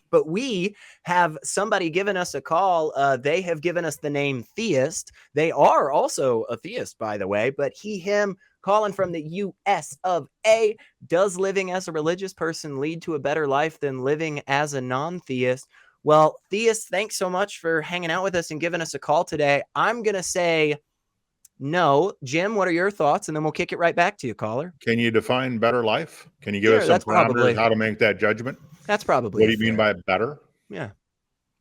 But we have somebody given us a call. They have given us the name Theist. They are also a theist, by the way, but he, him, calling from the US of A. Does living as a religious person lead to a better life than living as a non-theist? Well, Theist, thanks so much for hanging out with us and giving us a call today. I'm going to say no. Jim, what are your thoughts? And then we'll kick it right back to you, caller. Can you define better life? Can you give us some parameters how to make that judgment? That's probably. What do you mean by better? Yeah.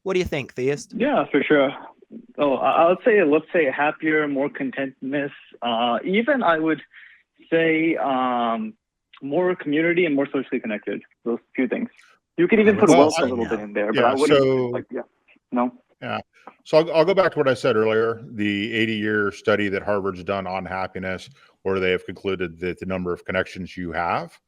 What do you think, Theist? Yeah, for sure. Oh, I would say, let's say happier, more contentness. Even I would say more community and more socially connected. Those few things. You can even put wealth a little bit in there, but I wouldn't no. Yeah. So I'll go back to what I said earlier, the 80-year study that Harvard's done on happiness, where they have concluded that the number of connections you have.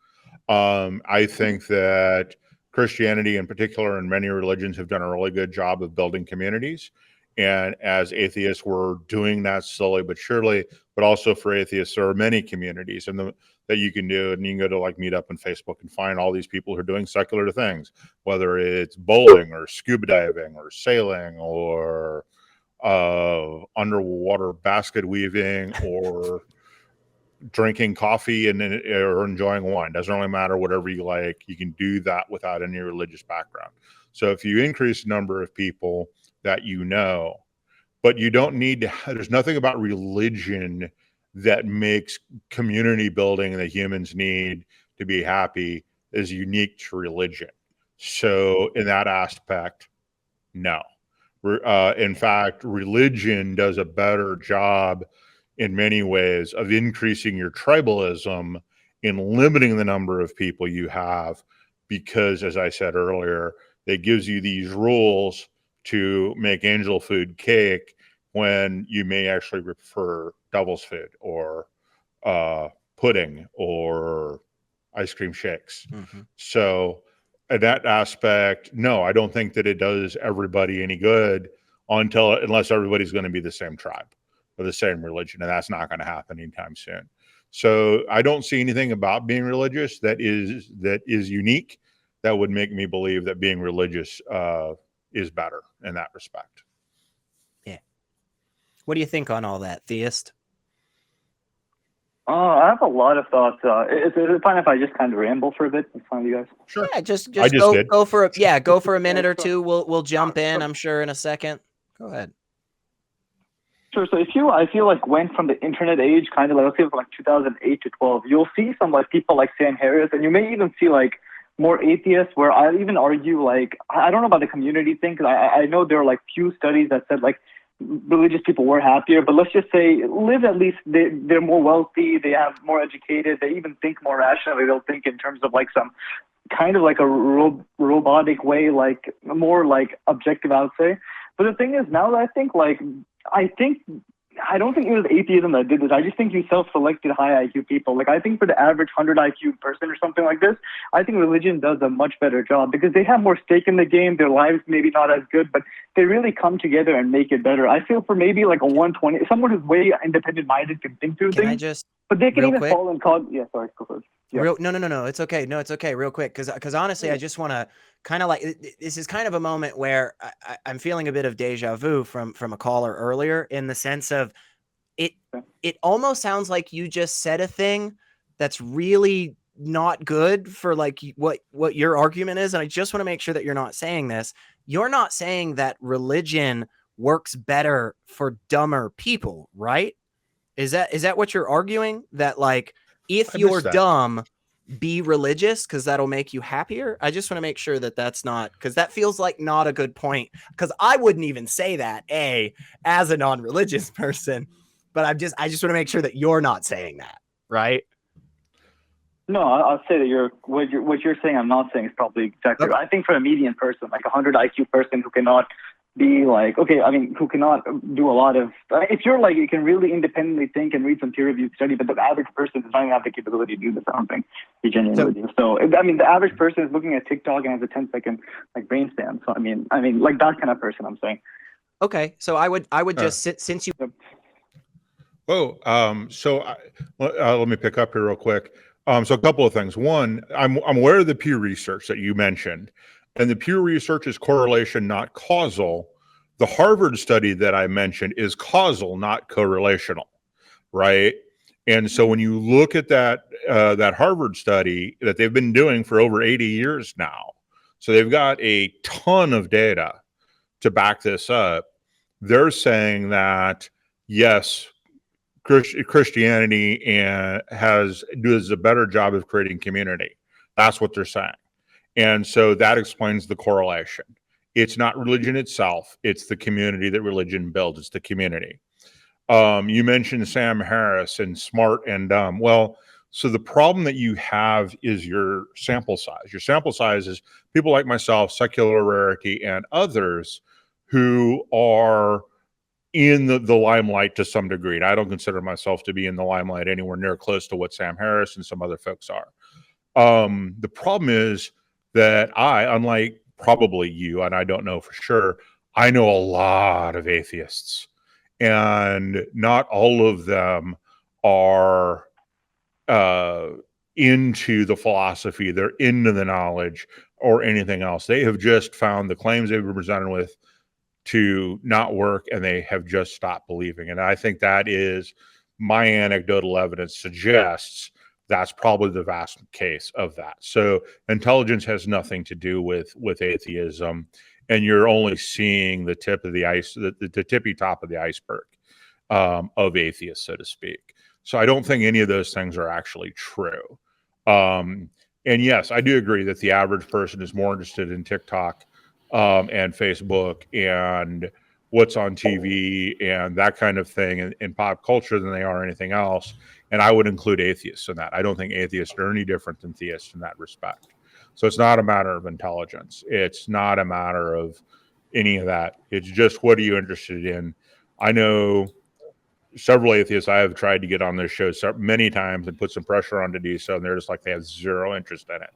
I think that Christianity in particular and many religions have done a really good job of building communities. And as atheists, we're doing that slowly but surely. But also for atheists, there are many communities that you can do. And you can go to like Meetup and Facebook and find all these people who are doing secular things, whether it's bowling or scuba diving or sailing or underwater basket weaving or drinking coffee or enjoying wine. Doesn't really matter, whatever you like. You can do that without any religious background. So if you increase the number of people that you know, but you don't need to, there's nothing about religion that makes community building that humans need to be happy is unique to religion. So in that aspect, no. In fact, religion does a better job in many ways of increasing your tribalism in limiting the number of people you have, because as I said earlier, it gives you these rules to make angel food cake when you may actually prefer devil's food or pudding or ice cream shakes. Mm-hmm. So in that aspect, no, I don't think that it does everybody any good unless everybody's going to be the same tribe or the same religion, and that's not going to happen anytime soon. So I don't see anything about being religious that is unique that would make me believe that being religious is better in that respect. Yeah. What do you think on all that, Theist? I have a lot of thoughts. Is it fine if I just kind of ramble for a bit? It's fine with you guys? Sure. Yeah, just go for a minute or two. We'll jump in, I'm sure, in a second. Go ahead. Sure. So if you, I feel like, went from the internet age, kind of like, let's say from like 2008 to 12, you'll see some like people like Sam Harris, and you may even see like more atheists, where I even argue, like, I don't know about the community thing, because I know there are like few studies that said like religious people were happier, but let's just say live at least, they're more wealthy, they have more educated, they even think more rationally, they'll think in terms of like some kind of like a robotic way, like more like objective, I would say. But the thing is, now that I don't think it was atheism that did this. I just think you self-selected high IQ people. Like, I think for the average 100 IQ person or something like this, I think religion does a much better job because they have more stake in the game. Their lives maybe not as good, but they really come together and make it better. I feel for maybe like a 120, someone who's way independent-minded can think through things. But they can even fall in cog. Yeah, sorry, go first. Yeah. No, it's okay. No, it's okay. Real quick, because honestly, I just want to kind of like, this is kind of a moment where I'm feeling a bit of deja vu from a caller earlier, in the sense of it almost sounds like you just said a thing that's really not good for like what your argument is. And I just want to make sure that you're not saying this. You're not saying that religion works better for dumber people, right? Is that what you're arguing? That like, if you're dumb, be religious because that'll make you happier? I just want to make sure that that's not, because that feels like not a good point, because I wouldn't even say that as a non-religious person, but I just want to make sure that you're not saying that, right? No, I'll say that what you're saying I'm not saying is probably exactly right. I think for a median person, like a 100 IQ person who cannot be like, who cannot do a lot of, if you're like, you can really independently think and read some peer-reviewed study, but the average person does not even have the capability to do this, I don't think he genuinely do. So, the average person is looking at TikTok and has a 10-second like brain span. So, I mean, like that kind of person, I'm saying. Okay. So I would just since you. Whoa. Let me pick up here real quick. So a couple of things. One, I'm aware of the peer research that you mentioned. And the Pew Research is correlation, not causal. The Harvard study that I mentioned is causal, not correlational, right? And so when you look at that Harvard study that they've been doing for over 80 years now, so they've got a ton of data to back this up. They're saying that yes, Christianity does a better job of creating community. That's what they're saying. And so that explains the correlation. It's not religion itself. It's the community that religion builds. It's the community. You mentioned Sam Harris and smart and dumb. Well, so the problem that you have is your sample size. Your sample size is people like myself, secular Rarity, and others who are in the limelight to some degree. And I don't consider myself to be in the limelight anywhere near close to what Sam Harris and some other folks are. The problem is that unlike probably you, and I don't know for sure, I know a lot of atheists, and not all of them are into the philosophy, they're into the knowledge or anything else. They have just found the claims they've been presented with to not work, and they have just stopped believing. And I think that is, my anecdotal evidence suggests that's probably the vast case of that. So intelligence has nothing to do with atheism, and you're only seeing the tip of the ice, the tippy top of the iceberg of atheists, so to speak. So I don't think any of those things are actually true. And yes, I do agree that the average person is more interested in TikTok and Facebook and what's on TV and that kind of thing in pop culture than they are anything else. And I would include atheists in that. I don't think atheists are any different than theists in that respect. So it's not a matter of intelligence. It's not a matter of any of that. It's just, what are you interested in? I know several atheists I have tried to get on this show many times and put some pressure on to do so, and they're just like, they have zero interest in it.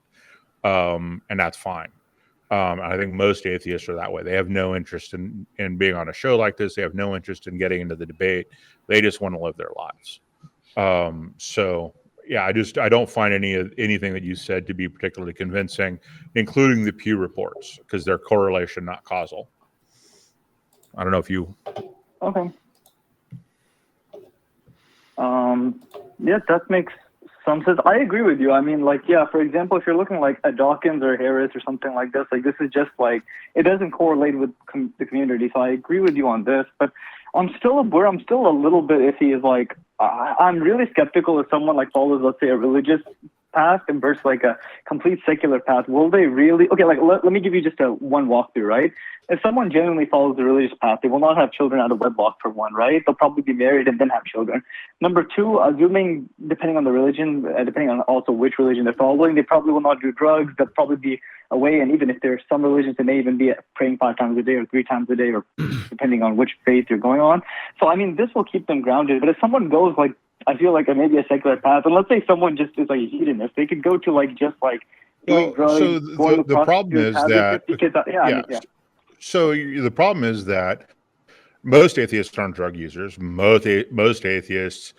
And that's fine. I think most atheists are that way. They have no interest in being on a show like this. They have no interest in getting into the debate. They just want to live their lives. So yeah, I don't find anything that you said to be particularly convincing, including the Pew reports, because they're correlation, not causal. I don't know if you. Okay. Yeah, that makes some sense. I agree with you. I mean, like, yeah, for example, if you're looking like at Dawkins or Harris or something like this is just like, it doesn't correlate with the community. So I agree with you on this, but I'm still a little bit iffy. Is like, I'm really skeptical if someone like follows, let's say, a religious path and versus like a complete secular path. Will they really? Okay, like let me give you just one walkthrough, right? If someone genuinely follows the religious path, they will not have children out of wedlock, for one, right? They'll probably be married and then have children. Number two, assuming, depending on the religion, depending on also which religion they're following, they probably will not do drugs. They'll probably be away. And even if there's some religions, they may even be praying 5 times a day or 3 times a day, or depending on which faith you're going on. So, I mean, this will keep them grounded. But if someone goes like, I feel like maybe a secular path, and let's say someone just is like a hedonist, they could go to like just like doing drugs. So the problem is that So the problem is that most atheists aren't drug users. Most atheists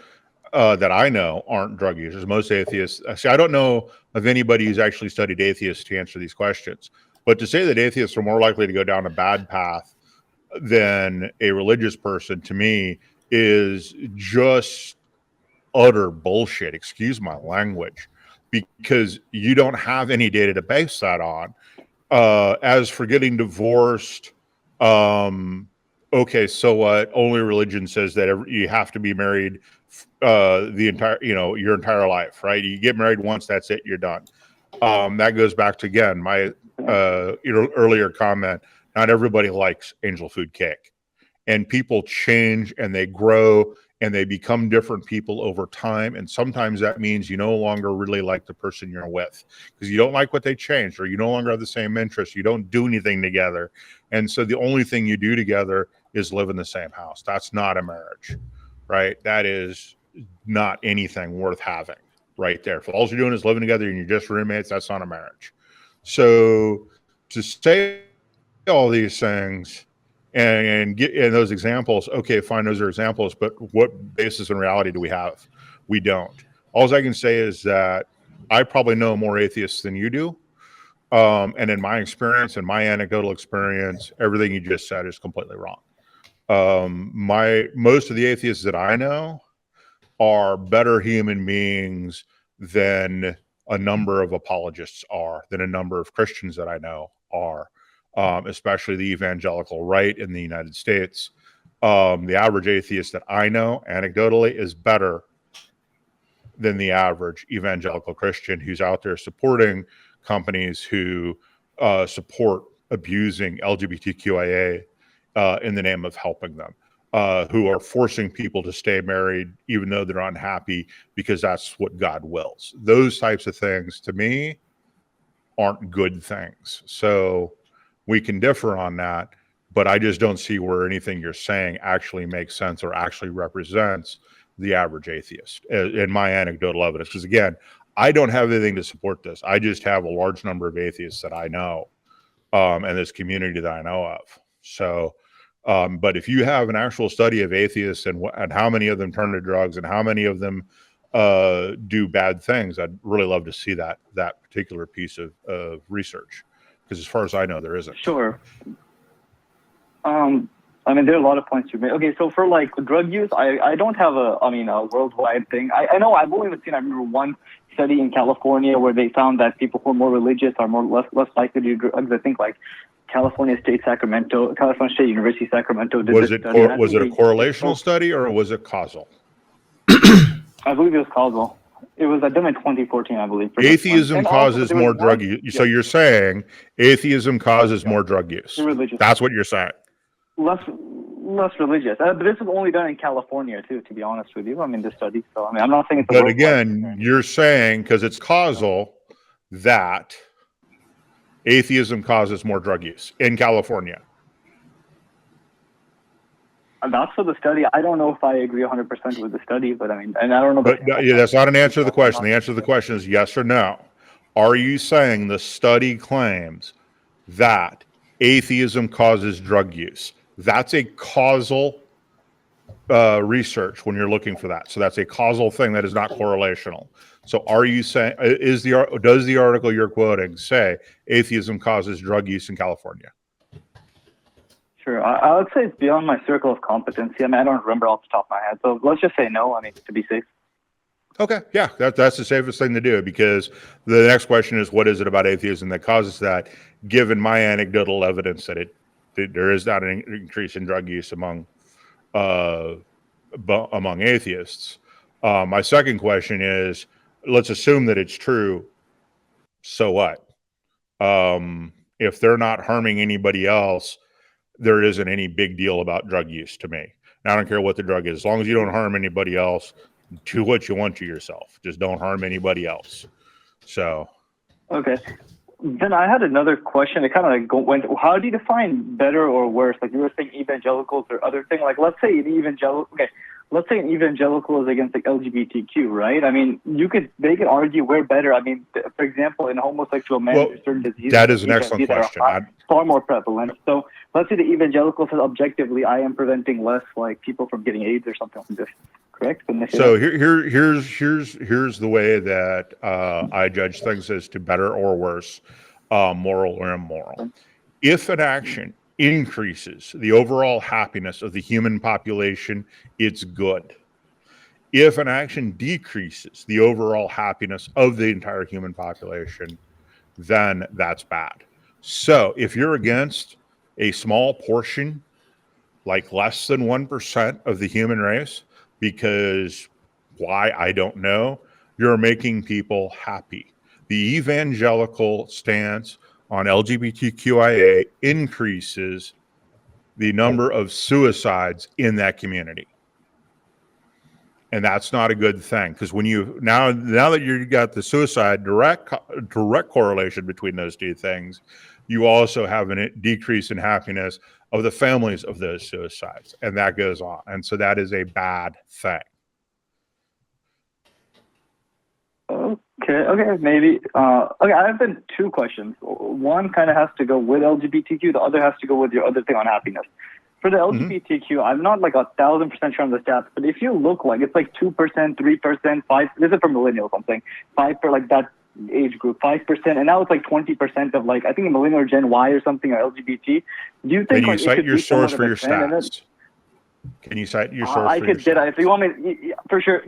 that I know aren't drug users. Most atheists, see, I don't know of anybody who's actually studied atheists to answer these questions. But to say that atheists are more likely to go down a bad path than a religious person, to me, is just utter bullshit. Excuse my language, because you don't have any data to base that on. As for getting divorced, okay, so what? Only religion says that you have to be married your entire life, right? You get married once, that's it, you're done. That goes back to, again, my earlier comment. Not everybody likes angel food cake, and people change and they grow and they become different people over time. And sometimes that means you no longer really like the person you're with because you don't like what they changed, or you no longer have the same interests. You don't do anything together. And so the only thing you do together is live in the same house. That's not a marriage, right? That is not anything worth having right there. If all you're doing is living together and you're just roommates, that's not a marriage. So to say all these things and get in those examples, okay, fine, those are examples, but what basis in reality do we have? We don't. All I can say is that I probably know more atheists than you do. And in my experience, in my anecdotal experience, everything you just said is completely wrong. Most of the atheists that I know are better human beings than a number of apologists are, than a number of Christians that I know are, especially the evangelical right in the United States. The average atheist that I know, anecdotally, is better than the average evangelical Christian who's out there supporting companies who support abusing LGBTQIA in the name of helping them, who are forcing people to stay married even though they're unhappy because that's what God wills. Those types of things, to me, aren't good things. So we can differ on that, but I just don't see where anything you're saying actually makes sense or actually represents the average atheist in my anecdotal evidence. Because again, I don't have anything to support this. I just have a large number of atheists that I know, and this community that I know of. So, but if you have an actual study of atheists and how many of them turn to drugs and how many of them do bad things, I'd really love to see that particular piece of research. Because as far as I know, there isn't. Sure. I mean, there are a lot of points you made. Okay, so for like drug use, I don't have a worldwide thing. I know I've only seen, I remember one study in California where they found that people who are more religious are less likely to do drugs. I think like California State University Sacramento did Was this it study. was it a correlational study or was it causal? I believe it was causal. It was done in 2014, I believe. Atheism causes more drug use. So you're saying atheism causes more drug use. Religious. That's what you're saying. Less religious. But this was only done in California, too, to be honest with you. I mean, this study. So, I mean, I'm not saying it's a But again, you're saying, because it's causal, that atheism causes more drug use in California. And that's for the study. I don't know if I agree 100% with the study, but I mean, and I don't know. But yeah, that's not an answer to the question. The answer to the question is yes or no. Are you saying the study claims that atheism causes drug use? That's a causal research when you're looking for that. So that's a causal thing that is not correlational. So are you saying, does the article you're quoting say atheism causes drug use in California? Sure. I would say it's beyond my circle of competency. I mean, I don't remember off the top of my head. So let's just say no, I mean, to be safe. Okay. Yeah, that's the safest thing to do, because the next question is, what is it about atheism that causes that, given my anecdotal evidence that there is not an increase in drug use among atheists. My second question is, let's assume that it's true. So what? If they're not harming anybody else, there isn't any big deal about drug use to me. I don't care what the drug is. As long as you don't harm anybody else, do what you want to yourself. Just don't harm anybody else. So. Okay. Then I had another question. It kind of like went, how do you define better or worse? Like you were saying evangelicals or other thing. Like let's say an evangelical is against like LGBTQ, right? I mean, they could argue we're better. I mean, for example, in homosexual men, there's certain diseases. That is an excellent question. Far more prevalent. So let's say the evangelical says objectively, I am preventing less like people from getting AIDS or something like this. Correct? So here's the way that I judge things as to better or worse, moral or immoral. If an action increases the overall happiness of the human population, it's good. If an action decreases the overall happiness of the entire human population, then that's bad. So if you're against a small portion, like less than 1% of the human race, because why, I don't know, you're making people happy. The evangelical stance on LGBTQIA increases the number of suicides in that community. And that's not a good thing, because when you now that you've got the suicide direct correlation between those two things, you also have a decrease in happiness of the families of those suicides, and that goes on. And so that is a bad thing. Okay, maybe. Okay, I have then two questions. One kind of has to go with LGBTQ. The other has to go with your other thing on happiness. For the LGBTQ, I'm not like 1,000% sure on the stats, but if you look like it's like 2%, 3%, 5%. This is for millennials, I'm saying 5% like that. age group, 5%, and now it's like 20% of like I think millennial or Gen Y or something or LGBT. Do you think Can you like, it cite could your be somewhat source of for a your trend? And then, stats? Can you cite your source I for your could get stats? it if you want me. Yeah, for sure.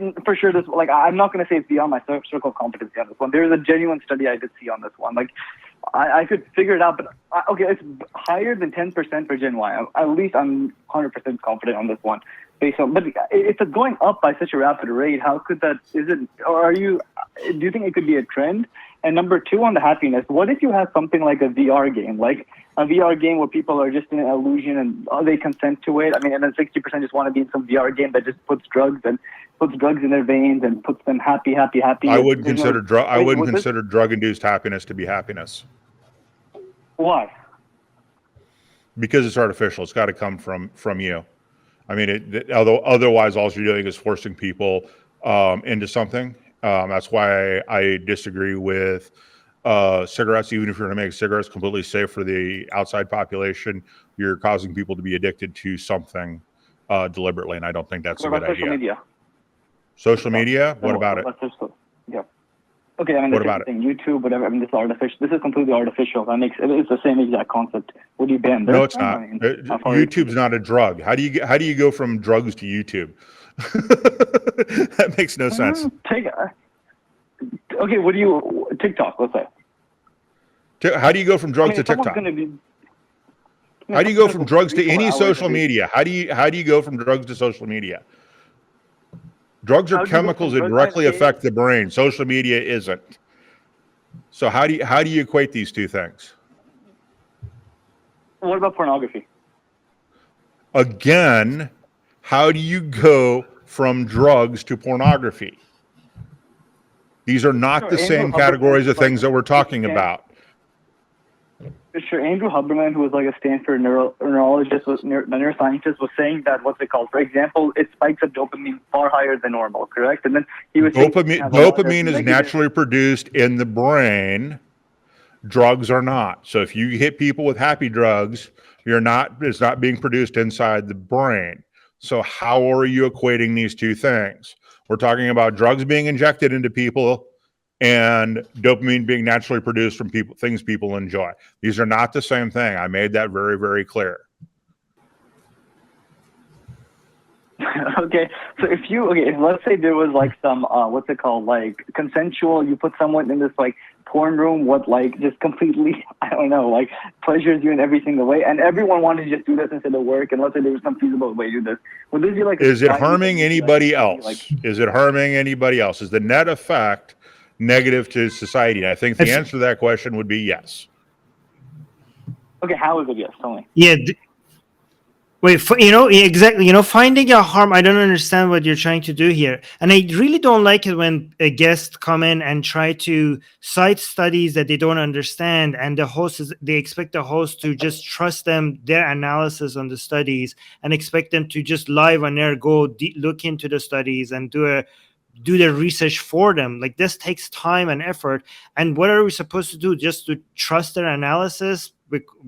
This like I'm not going to say it's beyond my circle of competency on this one. There's a genuine study I did see on this one. Like I could figure it out, but okay, it's higher than 10% for Gen Y. At least I'm 100% confident on this one. Based on, but it's going up by such a rapid rate. How could that? Is it? Or do you think it could be a trend? And number two, on the happiness, what if you have something like a VR game, like a VR game where people are just in an illusion and they consent to it? I mean, and then 60% just want to be in some VR game that just puts drugs in their veins and puts them happy. I wouldn't consider drug-induced happiness to be happiness. Why? Because it's artificial. It's got to come from you. I mean, although otherwise, all you're doing is forcing people into something. That's why I disagree with cigarettes. Even if you're going to make cigarettes completely safe for the outside population, you're causing people to be addicted to something deliberately, and I don't think that's a good idea. Social media. Social media? What about it? Yeah. Okay, I mean, what about it? YouTube, whatever. I mean, this is artificial. This is completely artificial. It's the same exact concept. Would you ban this? No, it's not. YouTube's not a drug. How do you go from drugs to YouTube? That makes no sense. Okay, TikTok, let's say. How do you go from drugs to TikTok? How do you go from drugs to any social media? How do you go from drugs to social media? Drugs are chemicals that directly affect the brain. Social media isn't. So how do you equate these two things? What about pornography? Again, how do you go from drugs to pornography? These are not the same categories of things that we're talking about. Sure, Andrew Huberman, who was like a Stanford neurologist, neuroscientist, was saying that for example, it spikes up dopamine far higher than normal, correct? And then he was dopamine is naturally produced in the brain. Drugs are not. So if you hit people with happy drugs, it's not being produced inside the brain. So how are you equating these two things? We're talking about drugs being injected into people and dopamine being naturally produced from things people enjoy. These are not the same thing. I made that very, very clear. Okay, so if let's say there was like some what's it called, like consensual, you put someone in this like porn room, what like just completely, I don't know, like pleasures you in every single way, and everyone wanted to just do this instead of work, and let's say there was some feasible way to do this. Would this be like? Is it harming anybody else? Is it harming anybody else? Is the net effect negative to society? And I think the answer to that question would be yes. Okay, how is it yes? Tell me. Yeah. Exactly. Finding a harm. I don't understand what you're trying to do here, and I really don't like it when a guest come in and try to cite studies that they don't understand, and they expect the host to just trust their analysis on the studies, and expect them to just live on air go look into the studies and do the research for them. Like, this takes time and effort. And what are we supposed to do? Just to trust their analysis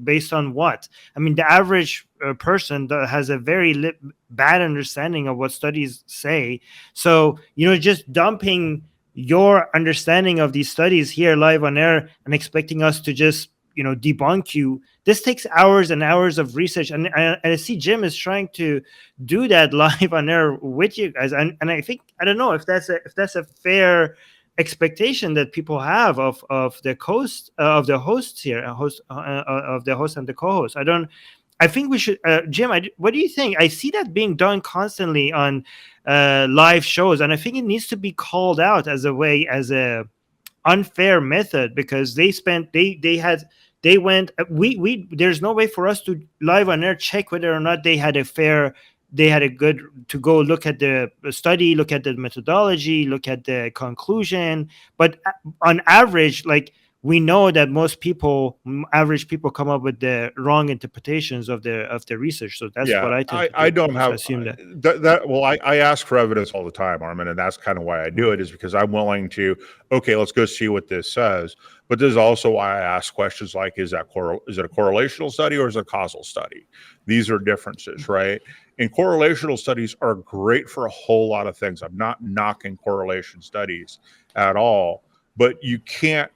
based on what? I mean, the average person that has a very bad understanding of what studies say. So, just dumping your understanding of these studies here live on air and expecting us to just, debunk you. This takes hours and hours of research. And I see Jim is trying to do that live on air with you guys. And I think, I don't know if that's a fair expectation that people have of the hosts here, of the host and the co-host. I think we should, Jim, what do you think? I see that being done constantly on live shows, and I think it needs to be called out as a unfair method, because there's no way for us to live on air check whether or not they had a good to go look at the study, look at the methodology, look at the conclusion. But on average, like, we know that average people come up with the wrong interpretations of the research. So that's what I think. I don't have assume that. Well, I ask for evidence all the time, Armin, and that's kind of why I do it, is because I'm willing to, okay, let's go see what this says. But this is also why I ask questions like, is it a correlational study or is it a causal study? These are differences, right? And correlational studies are great for a whole lot of things. I'm not knocking correlation studies at all. but you can't.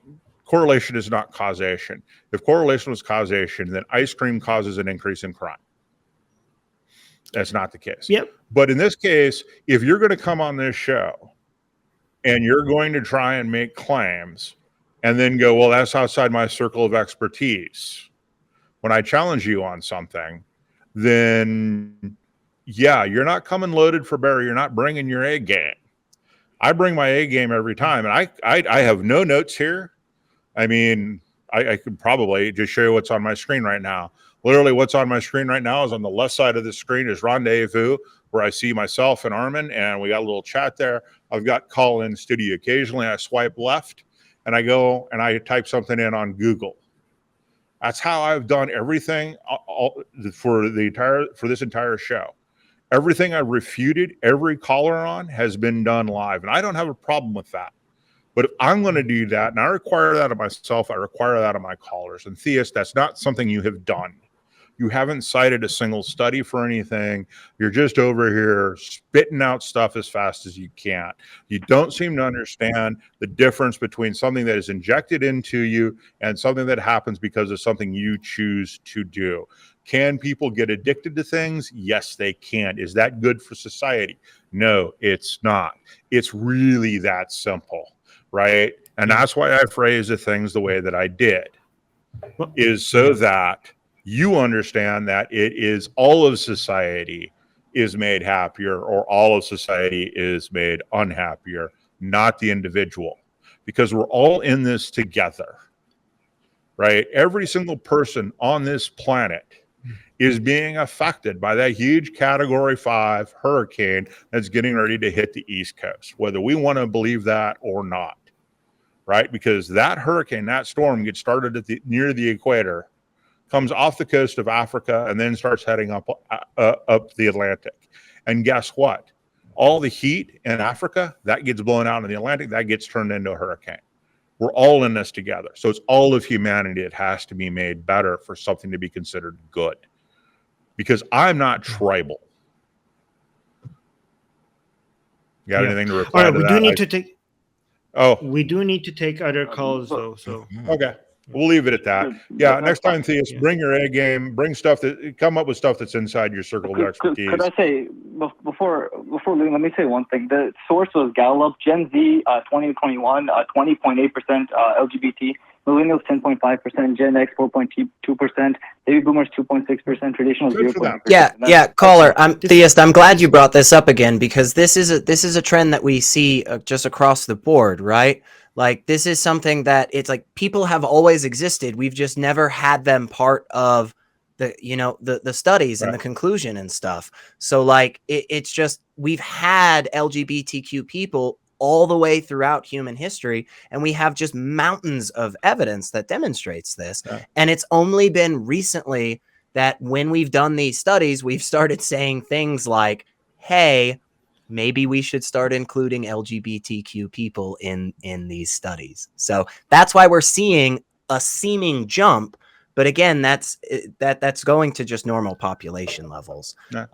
Correlation is not causation. If correlation was causation, then ice cream causes an increase in crime. That's not the case. Yep. But in this case, if you're going to come on this show and you're going to try and make claims and then go, well, that's outside my circle of expertise. When I challenge you on something, then yeah, you're not coming loaded for bear. You're not bringing your A game. I bring my A game every time. And I have no notes here. I mean, I could probably just show you what's on my screen right now. Literally what's on my screen right now is on the left side of the screen is Rendezvous, where I see myself and Armin, and we got a little chat there. I've got call in studio. Occasionally I swipe left and I go and I type something in on Google. That's how I've done everything for this entire show. Everything I refuted every caller on has been done live, and I don't have a problem with that. But if I'm going to do that, and I require that of myself, I require that of my callers. And Theists, that's not something you have done. You haven't cited a single study for anything. You're just over here spitting out stuff as fast as you can. You don't seem to understand the difference between something that is injected into you and something that happens because of something you choose to do. Can people get addicted to things? Yes, they can. Is that good for society? No, it's not. It's really that simple, right? And that's why I phrase the things the way that I did, is so that you understand that it is all of society is made happier or all of society is made unhappier, not the individual, because we're all in this together, right? Every single person on this planet is being affected by that huge Category 5 hurricane that's getting ready to hit the East Coast, whether we want to believe that or not, right? Because that hurricane, that storm gets started near the equator, comes off the coast of Africa, and then starts heading up the Atlantic. And guess what? All the heat in Africa, that gets blown out in the Atlantic, that gets turned into a hurricane. We're all in this together. So it's all of humanity that has to be made better for something to be considered good. Because I'm not tribal. You got anything to reply All right, to we that? do need to take. Oh, we do need to take other calls though. So okay. We'll leave it at that. Yeah, next time, Theists, bring your A game, bring stuff come up with stuff that's inside your circle of expertise. Could I say, before leaving, let me say one thing. The source was Gallup, Gen Z 2021, 20.8% LGBT, Millennials 10.5%, Gen X 4.2%, Baby Boomers 2.6%, Traditional 0.5%. Yeah, caller. Theist. I'm glad you brought this up again, because this is a trend that we see just across the board, right? Like, this is something that it's like people have always existed. We've just never had them part of the, the studies and the conclusion and stuff. So like, it's just, we've had LGBTQ people all the way throughout human history, and we have just mountains of evidence that demonstrates this. Yeah. And it's only been recently that when we've done these studies, we've started saying things like, hey, maybe we should start including LGBTQ people in these studies. So that's why we're seeing a seeming jump. But again, that's going to just normal population levels. Yeah.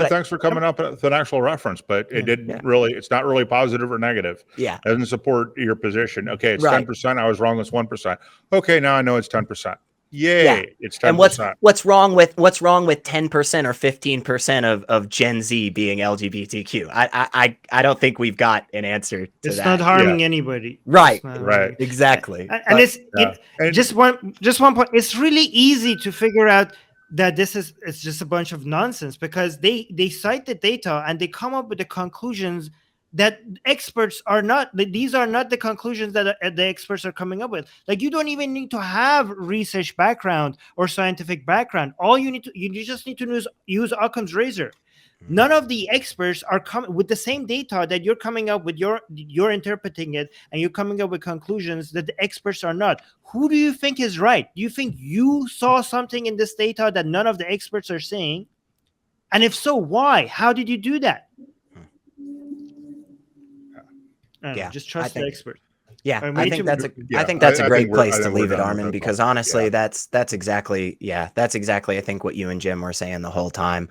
Thanks for coming up with an actual reference, but it's not really positive or negative. Yeah. It doesn't support your position. Okay, it's 10%. I was wrong. It's 1%. Okay, now I know it's 10%. Yay, yeah. It's 10%. And what's wrong with 10% or 15% of Gen Z being LGBTQ? I don't think we've got an answer to that. It's not harming anybody. Right. Right. Exactly. And just one point. It's really easy to figure out that it's just a bunch of nonsense, because they cite the data and they come up with the conclusions that experts are not. These are not the conclusions that the experts are coming up with. Like, you don't even need to have research background or scientific background. All you just need to use Occam's razor. None of the experts are coming with the same data that you're coming up with. You're interpreting it, and you're coming up with conclusions that the experts are not. Who do you think is right? Do you think you saw something in this data that none of the experts are saying? And if so, why? How did you do that? Just trust the expert. Yeah, I think that's a great place to leave it, Armin, because honestly, that's exactly I think what you and Jim were saying the whole time.